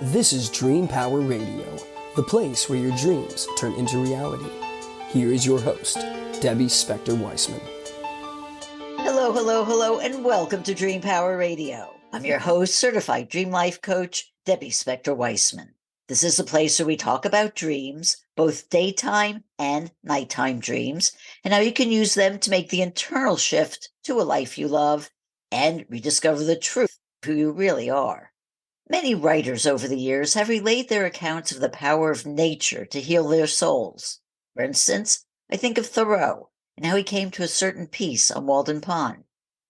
This is Dream Power Radio, the place where your dreams turn into reality. Here is your host, Debbie Spector-Weissman. Hello, hello, hello, and welcome to Dream Power Radio. I'm your host, certified dream life coach, Debbie Spector-Weissman. This is a place where we talk about dreams, both daytime and nighttime dreams, and how you can use them to make the internal shift to a life you love and rediscover the truth of who you really are. Many writers over the years have relayed their accounts of the power of nature to heal their souls. For instance, I think of Thoreau and how he came to a certain peace on Walden Pond.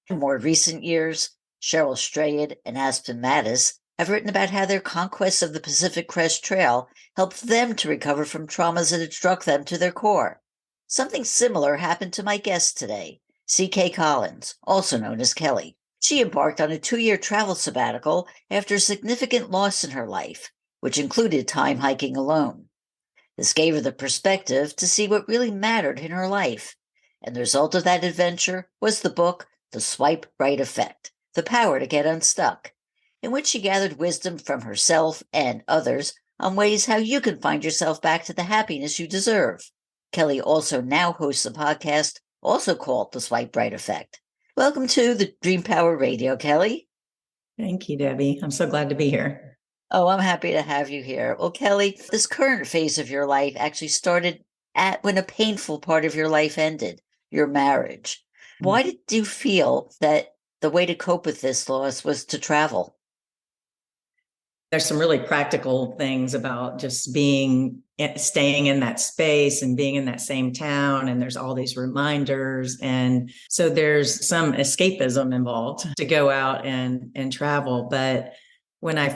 In more recent years, Cheryl Strayed and Aspen Mattis have written about how their conquest of the Pacific Crest Trail helped them to recover from traumas that had struck them to their core. Something similar happened to my guest today, C.K. Collins, also known as Kelly. She embarked on a 2-year travel sabbatical after a significant loss in her life, which included time hiking alone. This gave her the perspective to see what really mattered in her life, and the result of that adventure was the book, The Swipe Right Effect, The Power to Get Unstuck, in which she gathered wisdom from herself and others on ways how you can find yourself back to the happiness you deserve. Kelly also now hosts a podcast also called The Swipe Right Effect. Welcome to the Dream Power Radio, Kelly. Thank you, Debbie. I'm so glad to be here. Oh, I'm happy to have you here. Well, Kelly, this current phase of your life actually started when a painful part of your life ended, your marriage. Why did you feel that the way to cope with this loss was to travel? There's some really practical things about just staying in that space and being in that same town. And there's all these reminders. And so there's some escapism involved to go out and travel. But when I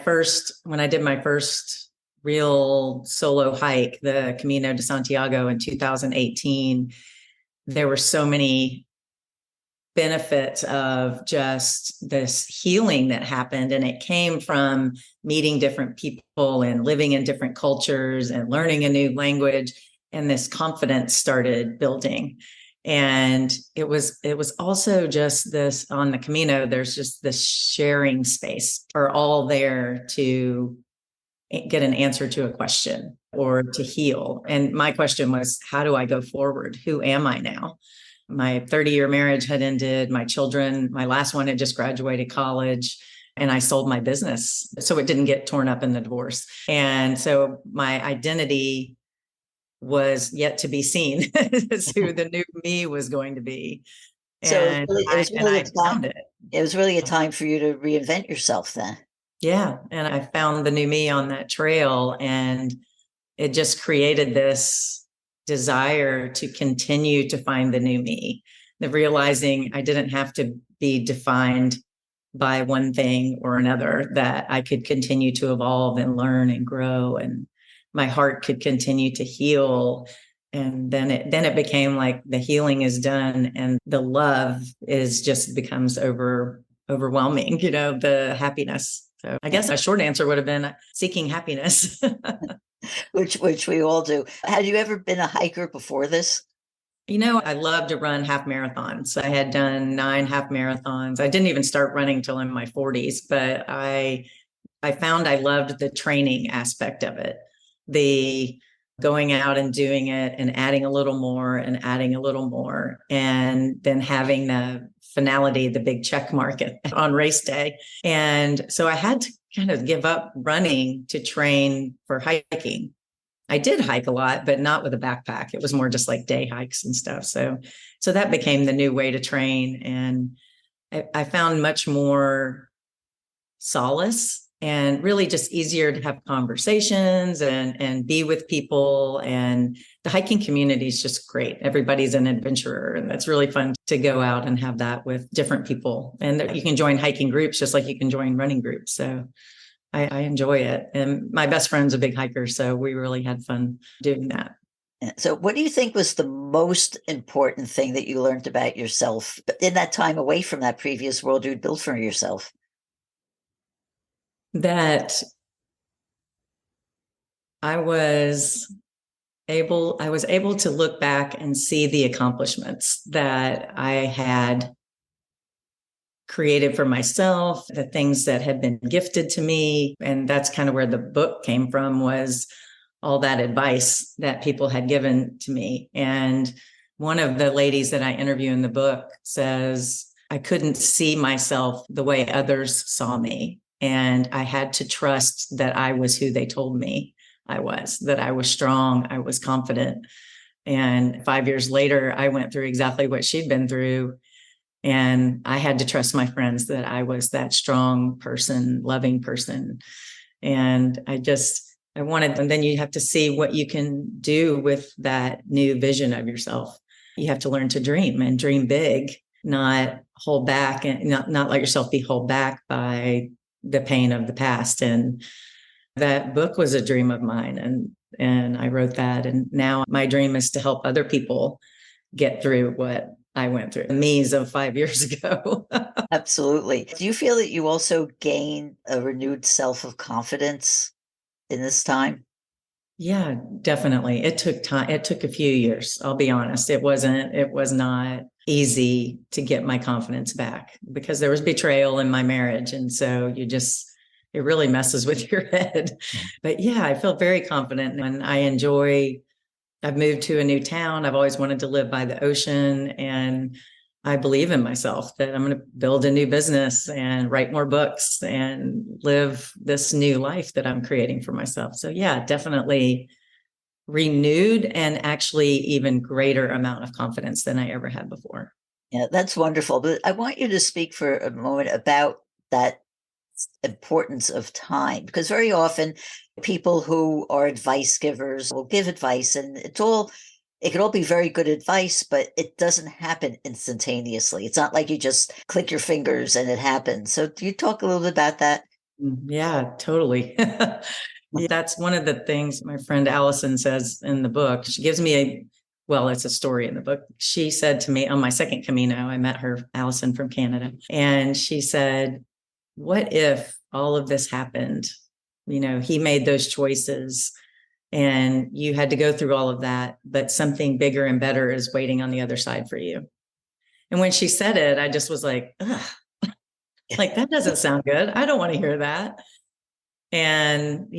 did my first real solo hike, the Camino de Santiago in 2018, there were so many benefits of just this healing that happened. And it came from meeting different people and living in different cultures and learning a new language. And this confidence started building. And it was also just this on the Camino, there's just this sharing space are all there to get an answer to a question or to heal. And my question was, how do I go forward? Who am I now? My 30-year marriage had ended. My last one had just graduated college, and I sold my business. So it didn't get torn up in the divorce. And so my identity was yet to be seen as who the new me was going to be. And I found it. It was really a time for you to reinvent yourself then. Yeah. And I found the new me on that trail, and it just created this desire to continue to find the new me, the realizing I didn't have to be defined by one thing or another, that I could continue to evolve and learn and grow, and my heart could continue to heal. And then it became like the healing is done and the love becomes overwhelming, the happiness. So I guess a short answer would have been seeking happiness. Which we all do. Had you ever been a hiker before this? I love to run half marathons. I had done 9 half marathons. I didn't even start running till in my 40s, but I found I loved the training aspect of it. The going out and doing it and adding a little more and adding a little more, and then having the finality, the big check mark on race day. And so I had to kind of give up running to train for hiking. I did hike a lot, but not with a backpack. It was more just like day hikes and stuff. So that became the new way to train. And I found much more solace and really just easier to have conversations and be with people. And the hiking community is just great. Everybody's an adventurer, and it's really fun to go out and have that with different people. And you can join hiking groups just like you can join running groups. So I enjoy it. And my best friend's a big hiker, so we really had fun doing that. So what do you think was the most important thing that you learned about yourself in that time away from that previous world you'd built for yourself? That I was able to look back and see the accomplishments that I had created for myself, the things that had been gifted to me. And that's kind of where the book came from, was all that advice that people had given to me. And one of the ladies that I interview in the book says, I couldn't see myself the way others saw me. And I had to trust that I was who they told me I was, that I was strong, I was confident. And 5 years later, I went through exactly what she'd been through. And I had to trust my friends that I was that strong person, loving person. And I wanted, and then you have to see what you can do with that new vision of yourself. You have to learn to dream and dream big, not hold back and not let yourself be held back by the pain of the past. And that book was a dream of mine. And I wrote that. And now my dream is to help other people get through what I went through, me's of 5 years ago. Absolutely. Do you feel that you also gain a renewed self of confidence in this time? Yeah, definitely. It took time. It took a few years. I'll be honest. It was not easy to get my confidence back because there was betrayal in my marriage. And so it really messes with your head. But yeah, I feel very confident and I've moved to a new town. I've always wanted to live by the ocean, and I believe in myself that I'm going to build a new business and write more books and live this new life that I'm creating for myself. So yeah, definitely renewed and actually even greater amount of confidence than I ever had before. Yeah, that's wonderful. But I want you to speak for a moment about that importance of time, because very often people who are advice givers will give advice, and it could all be very good advice, but it doesn't happen instantaneously. It's not like you just click your fingers and it happens. So do you talk a little bit about that? Yeah, totally. That's one of the things my friend Allison says in the book. She gives me it's a story in the book. She said to me on my second Camino, I met her, Allison from Canada, and she said, what if all of this happened? He made those choices and you had to go through all of that, but something bigger and better is waiting on the other side for you. And when she said it, I just was like, ugh, like, that doesn't sound good. I don't want to hear that. And,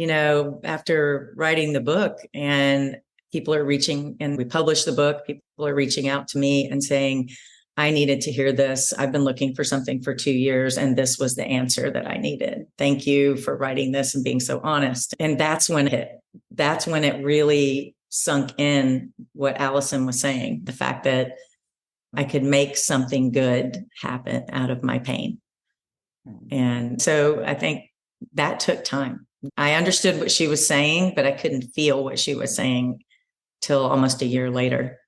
after writing the book and people are reaching, and we published the book, people are reaching out to me and saying, I needed to hear this. I've been looking for something for 2 years, and this was the answer that I needed. Thank you for writing this and being so honest. And that's when it really sunk in what Allison was saying, the fact that I could make something good happen out of my pain. And so I think that took time. I understood what she was saying, but I couldn't feel what she was saying till almost a year later.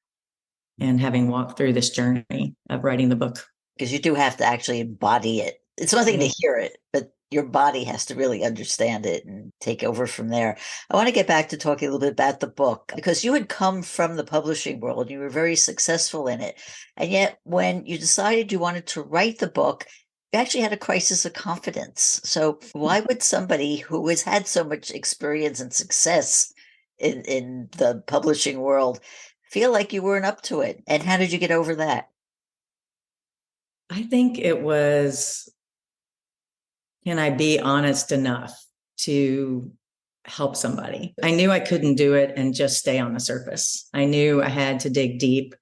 And having walked through this journey of writing the book. Because you do have to actually embody it. It's one thing to hear it, but your body has to really understand it and take over from there. I want to get back to talking a little bit about the book, because you had come from the publishing world and you were very successful in it. And yet when you decided you wanted to write the book, you actually had a crisis of confidence. So why would somebody who has had so much experience and success in the publishing world feel like you weren't up to it? And how did you get over that? I think it was, can I be honest enough to help somebody? I knew I couldn't do it and just stay on the surface. I knew I had to dig deep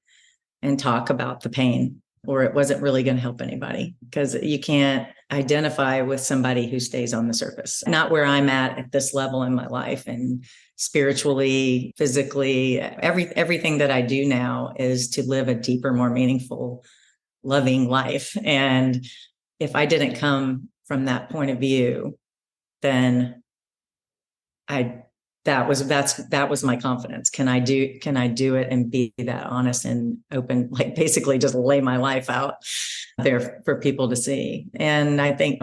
and talk about the pain, or it wasn't really going to help anybody, because you can't identify with somebody who stays on the surface. Not where I'm at this level in my life, and spiritually, physically, everything that I do now is to live a deeper, more meaningful, loving life. And if I didn't come from that point of view, then that was my confidence. Can I do it and be that honest and open, like basically just lay my life out there for people to see? And I think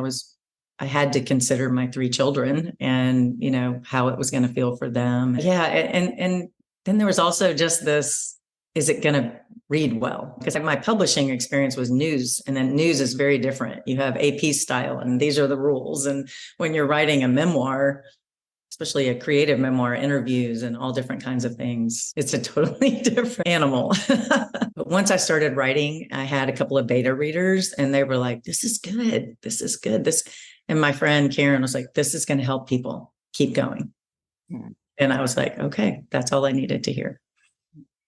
I had to consider my 3 children and, how it was going to feel for them. Yeah. And then there was also just this, is it going to read well? Because my publishing experience was news, and then news is very different. You have AP style and these are the rules. And when you're writing a memoir, especially a creative memoir, interviews and all different kinds of things. It's a totally different animal. But once I started writing, I had a couple of beta readers and they were like, this is good. This is good. And my friend Karen was like, this is going to help people keep going. And I was like, okay, that's all I needed to hear.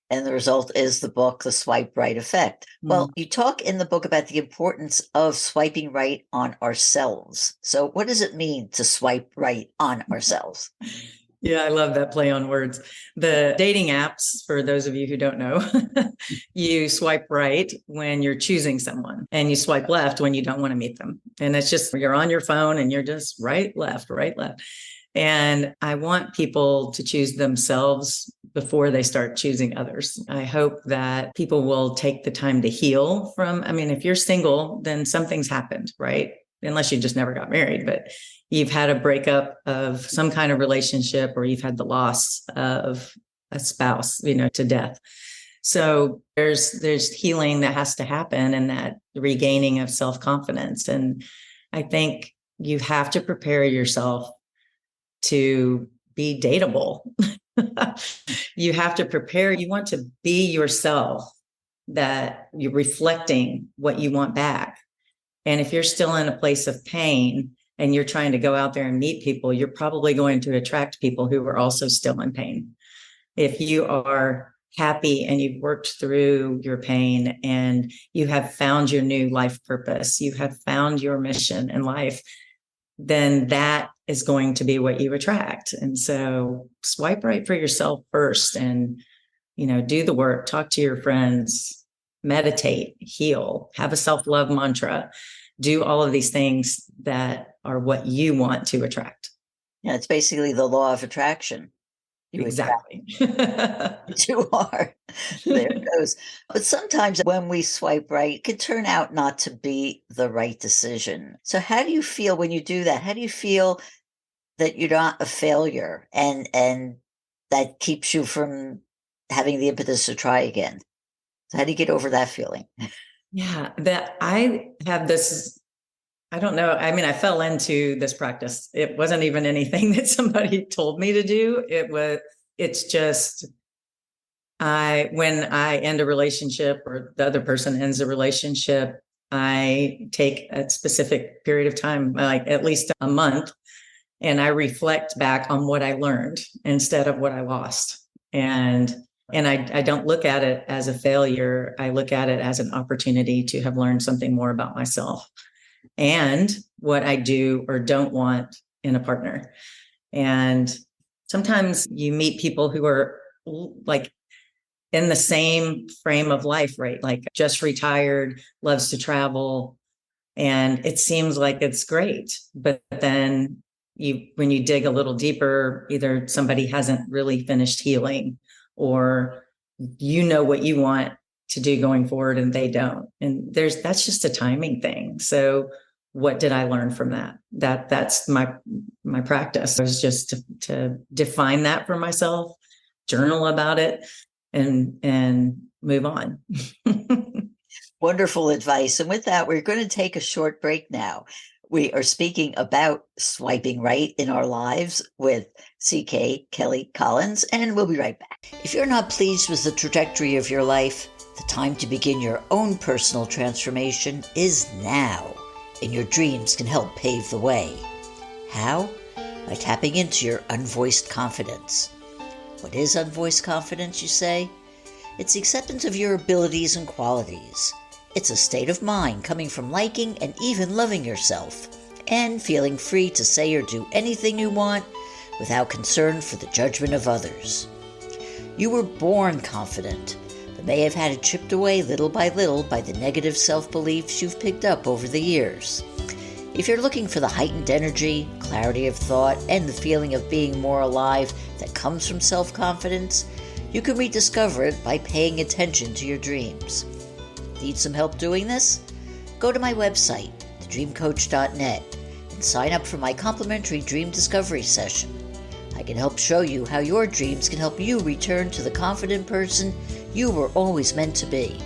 And the result is the book, The Swipe Right Effect. Well, you talk in the book about the importance of swiping right on ourselves. So what does it mean to swipe right on ourselves? Yeah, I love that play on words. The dating apps, for those of you who don't know, you swipe right when you're choosing someone and you swipe left when you don't want to meet them. And it's just, you're on your phone and you're just right, left, right, left. And I want people to choose themselves before they start choosing others. I hope that people will take the time to heal from, if you're single, then something's happened, right? Unless you just never got married, but you've had a breakup of some kind of relationship, or you've had the loss of a spouse, to death. So there's healing that has to happen, and that regaining of self-confidence. And I think you have to prepare yourself to be dateable. You have to prepare. You want to be yourself, that you're reflecting what you want back. And if you're still in a place of pain and you're trying to go out there and meet people, you're probably going to attract people who are also still in pain. If you are happy and you've worked through your pain and you have found your new life purpose, you have found your mission in life, then that is going to be what you attract. And so swipe right for yourself first, and, do the work, talk to your friends, meditate, heal, have a self-love mantra, do all of these things that are what you want to attract. Yeah, it's basically the law of attraction. Exactly. You are. There it goes. But sometimes when we swipe right, it can turn out not to be the right decision. So how do you feel when you do that? How do you feel that you're not a failure, and that keeps you from having the impetus to try again? So how do you get over that feeling? Yeah, that I have this, I don't know. I fell into this practice. It wasn't even anything that somebody told me to do. It's just, when I end a relationship or the other person ends a relationship, I take a specific period of time, like at least a month, and I reflect back on what I learned instead of what I lost. And I don't look at it as a failure. I look at it as an opportunity to have learned something more about myself and what I do or don't want in a partner. And sometimes you meet people who are like in the same frame of life, right? Like just retired, loves to travel. And it seems like it's great. But then when you dig a little deeper, either somebody hasn't really finished healing, or what you want to do going forward and they don't. And that's just a timing thing. So what did I learn from that? That's my practice. It was just to define that for myself, journal about it, and move on. Wonderful advice. And with that, we're going to take a short break now. We are speaking about swiping right in our lives with CK Kelly Collins, and we'll be right back. If you're not pleased with the trajectory of your life, the time to begin your own personal transformation is now, and your dreams can help pave the way. How? By tapping into your unvoiced confidence. What is unvoiced confidence, you say? It's the acceptance of your abilities and qualities. It's a state of mind coming from liking and even loving yourself, and feeling free to say or do anything you want without concern for the judgment of others. You were born confident, but may have had it chipped away little by little by the negative self-beliefs you've picked up over the years. If you're looking for the heightened energy, clarity of thought, and the feeling of being more alive that comes from self-confidence, you can rediscover it by paying attention to your dreams. Need some help doing this? Go to my website, thedreamcoach.net, and sign up for my complimentary dream discovery session. I can help show you how your dreams can help you return to the confident person you were always meant to be.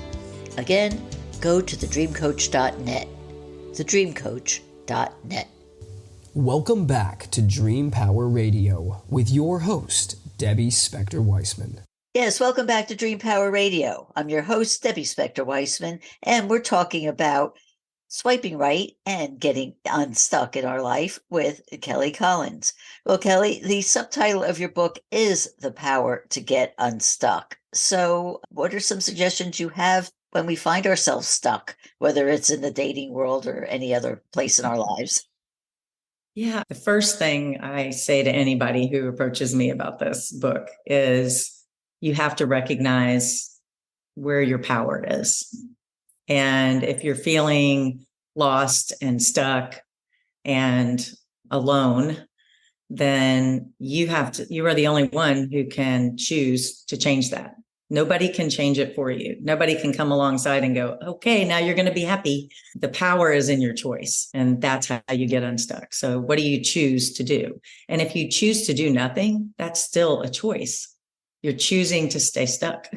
Again, go to thedreamcoach.net, thedreamcoach.net. Welcome back to Dream Power Radio with your host, Debbie Spector-Weissman. Yes, welcome back to Dream Power Radio. I'm your host, Debbie Spector-Weissman, and we're talking about swiping right and getting unstuck in our life with Kelly Collins. Well, Kelly, the subtitle of your book is The Power to Get Unstuck. So what are some suggestions you have when we find ourselves stuck, whether it's in the dating world or any other place in our lives? Yeah. The first thing I say to anybody who approaches me about this book is you have to recognize where your power is. And if you're feeling lost and stuck and alone, then you are the only one who can choose to change that. Nobody can change it for you. Nobody can come alongside and go, okay, now you're going to be happy. The power is in your choice. And that's how you get unstuck. So what do you choose to do? And if you choose to do nothing, that's still a choice. You're choosing to stay stuck.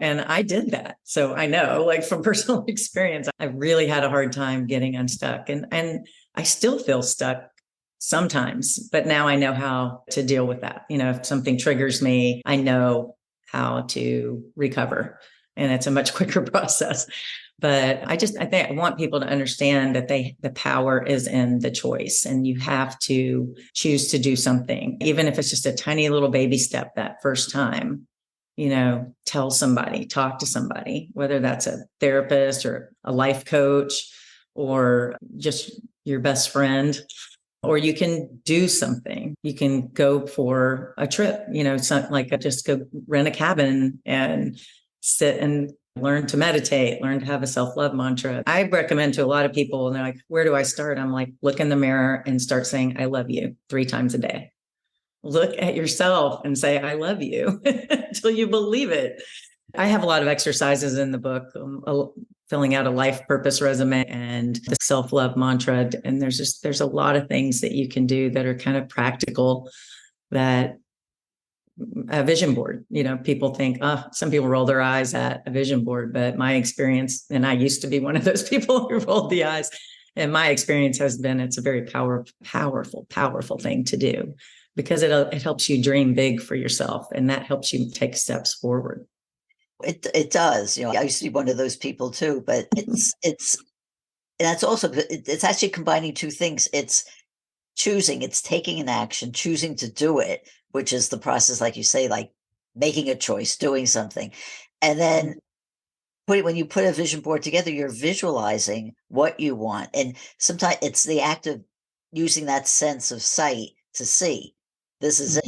And I did that. So I know, like from personal experience, I really had a hard time getting unstuck. And I still feel stuck sometimes, but now I know how to deal with that. If something triggers me, I know how to recover. And it's a much quicker process. But I think I want people to understand that the power is in the choice, and you have to choose to do something, even if it's just a tiny little baby step that first time. Tell somebody, talk to somebody, whether that's a therapist or a life coach or just your best friend. Or you can do something. You can go for a trip, something like just go rent a cabin and sit and learn to meditate, learn to have a self-love mantra. I recommend to a lot of people, and they're like, where do I start? I'm like, look in the mirror and start saying, I love you 3 times a day. Look at yourself and say, I love you until you believe it. I have a lot of exercises in the book, filling out a life purpose resume and the self-love mantra. And there's a lot of things that you can do that are kind of practical, that a vision board, people think, some people roll their eyes at a vision board, but my experience, and I used to be one of those people who rolled the eyes, and my experience has been, it's a very powerful thing to do, because it helps you dream big for yourself, and that helps you take steps forward. It does. I used to be one of those people too, but it's actually combining two things. It's taking an action, choosing to do it, which is the process, like you say, like making a choice, doing something. And then when you put a vision board together, you're visualizing what you want. And sometimes it's the act of using that sense of sight to see this is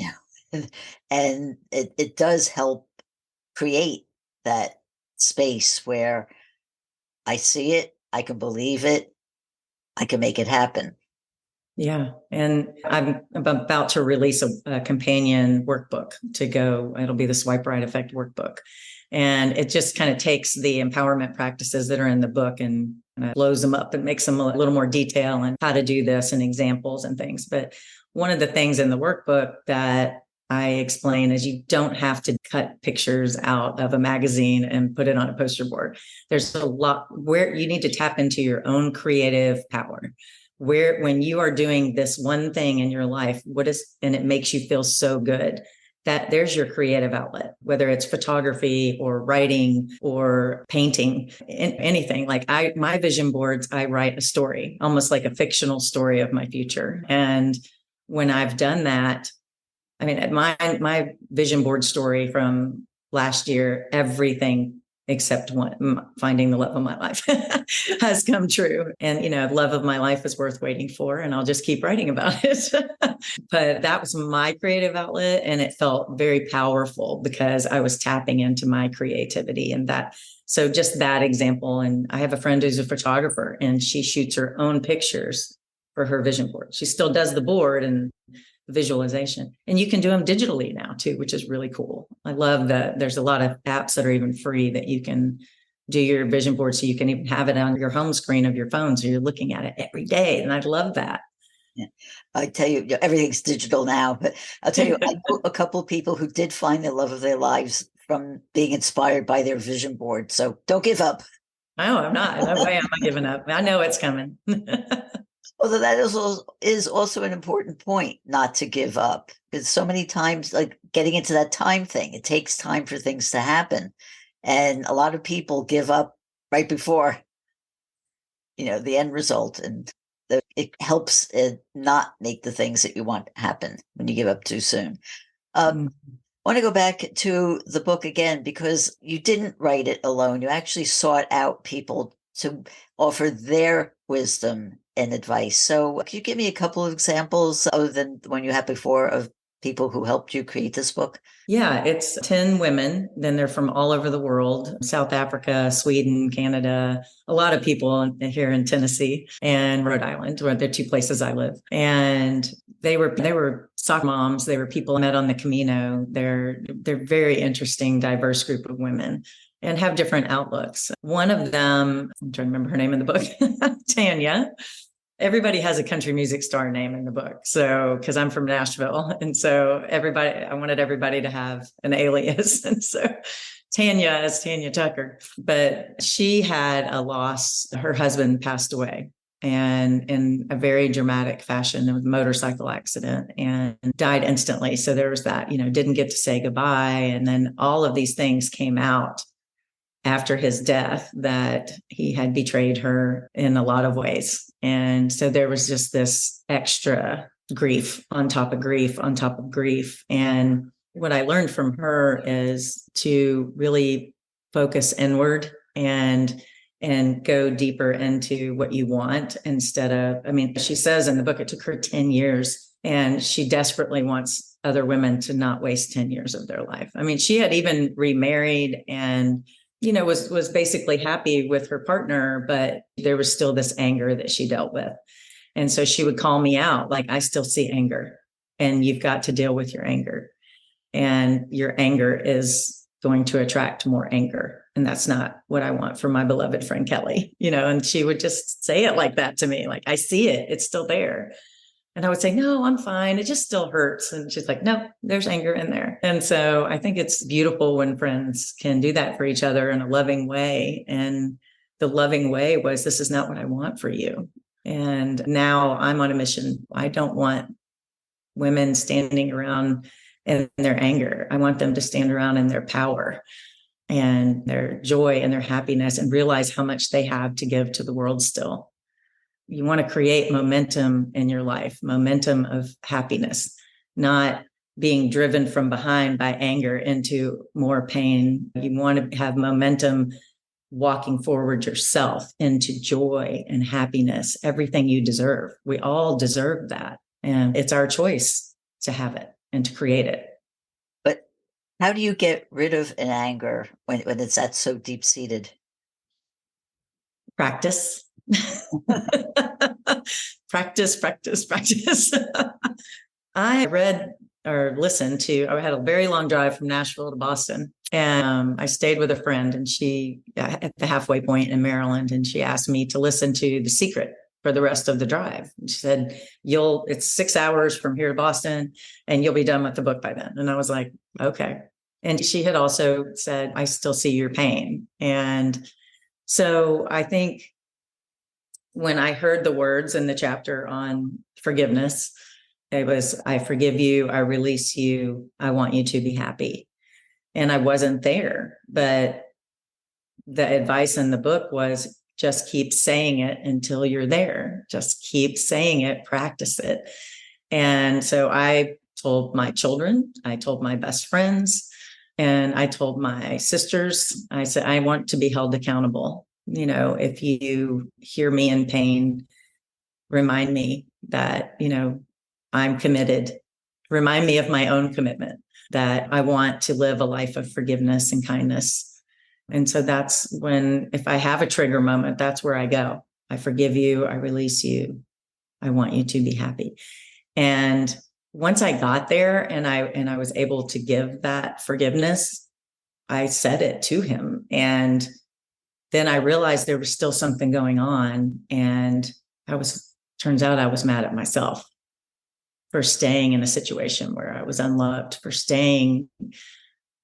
it. And it does help create that space where I see it, I can believe it, I can make it happen. Yeah. And I'm about to release a companion workbook to go. It'll be the Swipe Right Effect workbook. And it just kind of takes the empowerment practices that are in the book and blows them up and makes them a little more detail on how to do this and examples and things. But one of the things in the workbook that I explain is you don't have to cut pictures out of a magazine and put it on a poster board. There's a lot where you need to tap into your own creative power. When you are doing this one thing in your life, and it makes you feel so good, that there's your creative outlet, whether it's photography or writing or painting, anything. Like my vision boards, I write a story, almost like a fictional story of my future. And when I've done that, I mean, my vision board story from last year, everything except one, finding the love of my life has come true. And, love of my life is worth waiting for, and I'll just keep writing about it. But that was my creative outlet, and it felt very powerful because I was tapping into my creativity and that. So just that example. And I have a friend who's a photographer, and she shoots her own pictures for her vision board. She still does the board and visualization, and you can do them digitally now too, which is really cool. I love that there's a lot of apps that are even free that you can do your vision board, so you can even have it on your home screen of your phone, so you're looking at it every day. And I love that. Yeah. I tell you, everything's digital now, but I'll tell you, I know a couple of people who did find the love of their lives from being inspired by their vision board. So don't give up. No, I'm not. No way am I giving up. I know it's coming. Although that is also an important point, not to give up. Because so many times, like getting into that time thing, it takes time for things to happen. And a lot of people give up right before, the end result. And it helps it not make the things that you want happen when you give up too soon. I want to go back to the book again because you didn't write it alone. You actually sought out people to offer their wisdom and advice. So, can you give me a couple of examples other than the one you had before of people who helped you create this book? Yeah, it's 10 women. Then they're from all over the world, South Africa, Sweden, Canada, a lot of people here in Tennessee and Rhode Island, where they're two places I live. And they were soccer moms. They were people I met on the Camino. They're very interesting, diverse group of women and have different outlooks. One of them, I'm trying to remember her name in the book, Tanya. Everybody has a country music star name in the book. So, because I'm from Nashville. And so I wanted everybody to have an alias. And so Tanya is Tanya Tucker, but she had a loss. Her husband passed away, and in a very dramatic fashion, it was a motorcycle accident, and died instantly. So there was that, didn't get to say goodbye. And then all of these things came out after his death, that he had betrayed her in a lot of ways. And so there was just this extra grief on top of grief on top of grief. And what I learned from her is to really focus inward and go deeper into what you want instead of, she says in the book, it took her 10 years and she desperately wants other women to not waste 10 years of their life. She had even remarried and was basically happy with her partner, but there was still this anger that she dealt with. And so she would call me out, like, I still see anger and you've got to deal with your anger. And your anger is going to attract more anger. And that's not what I want for my beloved friend Kelly, and she would just say it like that to me. Like, I see it, it's still there. And I would say, no, I'm fine. It just still hurts. And she's like, no, there's anger in there. And so I think it's beautiful when friends can do that for each other in a loving way. And the loving way was, this is not what I want for you. And now I'm on a mission. I don't want women standing around in their anger. I want them to stand around in their power and their joy and their happiness and realize how much they have to give to the world still. You want to create momentum in your life, momentum of happiness, not being driven from behind by anger into more pain. You want to have momentum walking forward yourself into joy and happiness, everything you deserve. We all deserve that. And it's our choice to have it and to create it. But how do you get rid of an anger when it's that so deep-seated? Practice. practice. I read or listened to, I had a very long drive from Nashville to Boston, and I stayed with a friend, and she at the halfway point in Maryland, and she asked me to listen to The Secret for the rest of the drive. And she said, it's 6 hours from here to Boston and you'll be done with the book by then. And I was like, okay. And she had also said, I still see your pain. And so I think when I heard the words in the chapter on forgiveness, it was, I forgive you, I release you, I want you to be happy. And I wasn't there, but the advice in the book was just keep saying it until you're there. Just keep saying it, practice it. And so I told my children, I told my best friends, and I told my sisters, I said, I want to be held accountable. If you hear me in pain, remind me that, I'm committed. Remind me of my own commitment, that I want to live a life of forgiveness and kindness. And so that's when, if I have a trigger moment, that's where I go. I forgive you. I release you. I want you to be happy. And once I got there and I was able to give that forgiveness, I said it to him. And then I realized there was still something going on. And turns out I was mad at myself for staying in a situation where I was unloved, for staying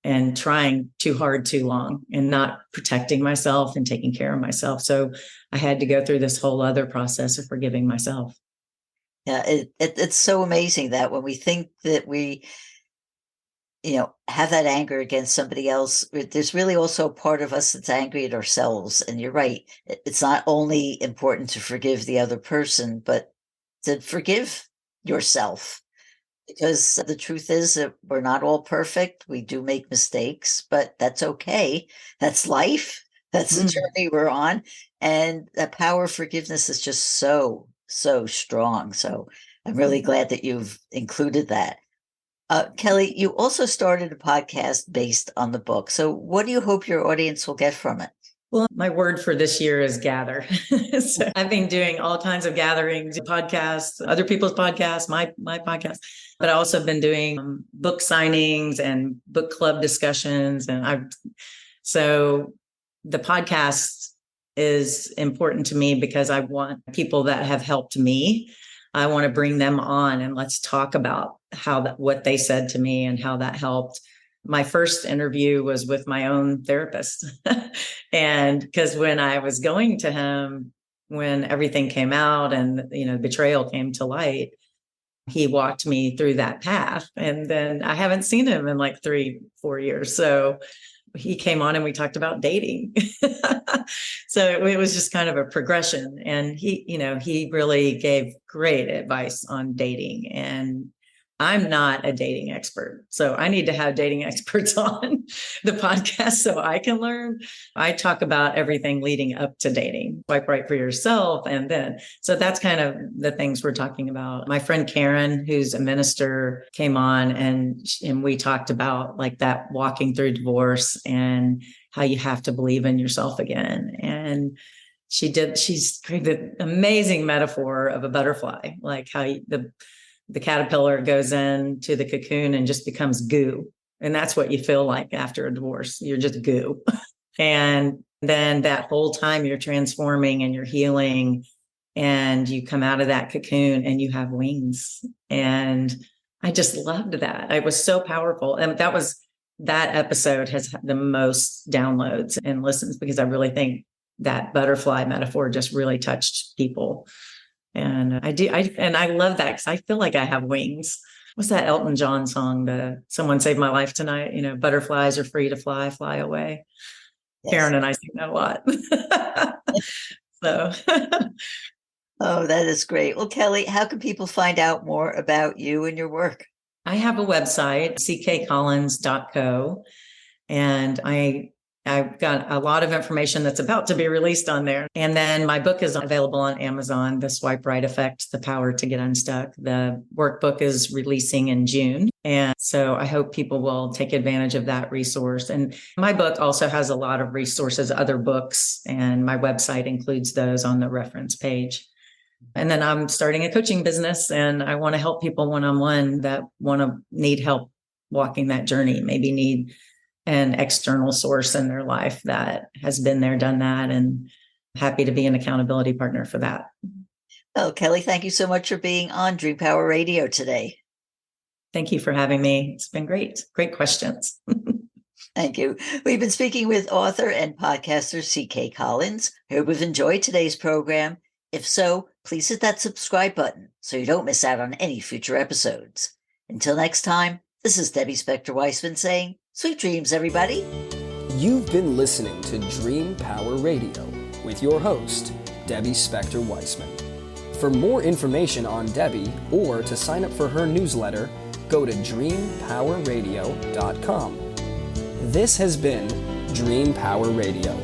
and trying too hard, too long, and not protecting myself and taking care of myself. So I had to go through this whole other process of forgiving myself. Yeah, it's so amazing that when we think that we, have that anger against somebody else, there's really also a part of us that's angry at ourselves. And you're right. It's not only important to forgive the other person, but to forgive yourself. Because the truth is that we're not all perfect. We do make mistakes, but that's okay. That's life. That's the journey we're on. And the power of forgiveness is just so, so strong. So I'm really glad that you've included that. Kelly, you also started a podcast based on the book. So what do you hope your audience will get from it? Well, my word for this year is gather. So I've been doing all kinds of gatherings, podcasts, other people's podcasts, my podcast, but I also have been doing book signings and book club discussions. So the podcast is important to me because I want people that have helped me. I want to bring them on and let's talk about what they said to me and how that helped. My first interview was with my own therapist. And because when I was going to him, when everything came out and, betrayal came to light, he walked me through that path. And then I haven't seen him in like 3-4 years. So he came on and we talked about dating. So it was just kind of a progression. And he really gave great advice on dating. And I'm not a dating expert. So I need to have dating experts on the podcast so I can learn. I talk about everything leading up to dating, swipe right for yourself. So that's kind of the things we're talking about. My friend Karen, who's a minister, came on and we talked about like that walking through divorce and how you have to believe in yourself again. And she's created an amazing metaphor of a butterfly, like how the caterpillar goes into the cocoon and just becomes goo. And that's what you feel like after a divorce. You're just goo. And then that whole time you're transforming and you're healing and you come out of that cocoon and you have wings. And I just loved that. It was so powerful. And that episode has the most downloads and listens because I really think that butterfly metaphor just really touched people. And I love that because I feel like I have wings. What's that Elton John song? Someone saved my life tonight. Butterflies are free to fly, fly away. Yes. Karen and I sing that a lot. So. Oh, that is great. Well, Kelly, how can people find out more about you and your work? I have a website, ckcollins.co, and I've got a lot of information that's about to be released on there. And then my book is available on Amazon, The Swipe Right Effect, The Power to Get Unstuck. The workbook is releasing in June. And so I hope people will take advantage of that resource. And my book also has a lot of resources, other books, and my website includes those on the reference page. And then I'm starting a coaching business and I want to help people one-on-one that need help walking that journey, maybe need an external source in their life that has been there, done that, and happy to be an accountability partner for that. Well, Kelly, thank you so much for being on Dream Power Radio today. Thank you for having me. It's been great. Great questions. Thank you. We've been speaking with author and podcaster C.K. Collins. I hope you've enjoyed today's program. If so, please hit that subscribe button so you don't miss out on any future episodes. Until next time, this is Debbie Spector-Weissman saying, sweet dreams, everybody. You've been listening to Dream Power Radio with your host, Debbie Spector-Weissman. For more information on Debbie or to sign up for her newsletter, go to dreampowerradio.com. This has been Dream Power Radio.